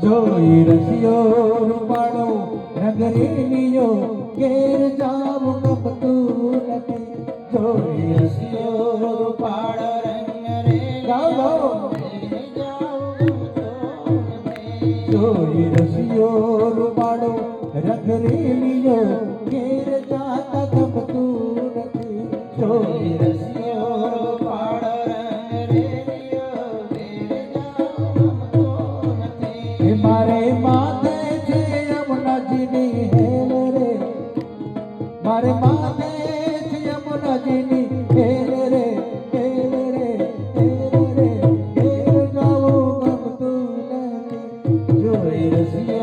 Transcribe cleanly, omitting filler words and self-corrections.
જોઈ રસિયો રૂપાળો નગરીનિયો ઘેર જાવું ગમતું નથી. જોઈ રસિયો રૂપાળો ગાઓ જોઈ રસિયો રૂપાળો નગરીનિયો ઘેર જાતા ગમતું નથી. જોઈ રસિયો રૂપાળો મારે માથે છે યમુનાજીની હેલ રે, મારે માથે છે યમુનાજીની હેલ રે, હેલ રે, હેલ રે, હેલ જાવું ગમતું નથી. જોઈ રસિયો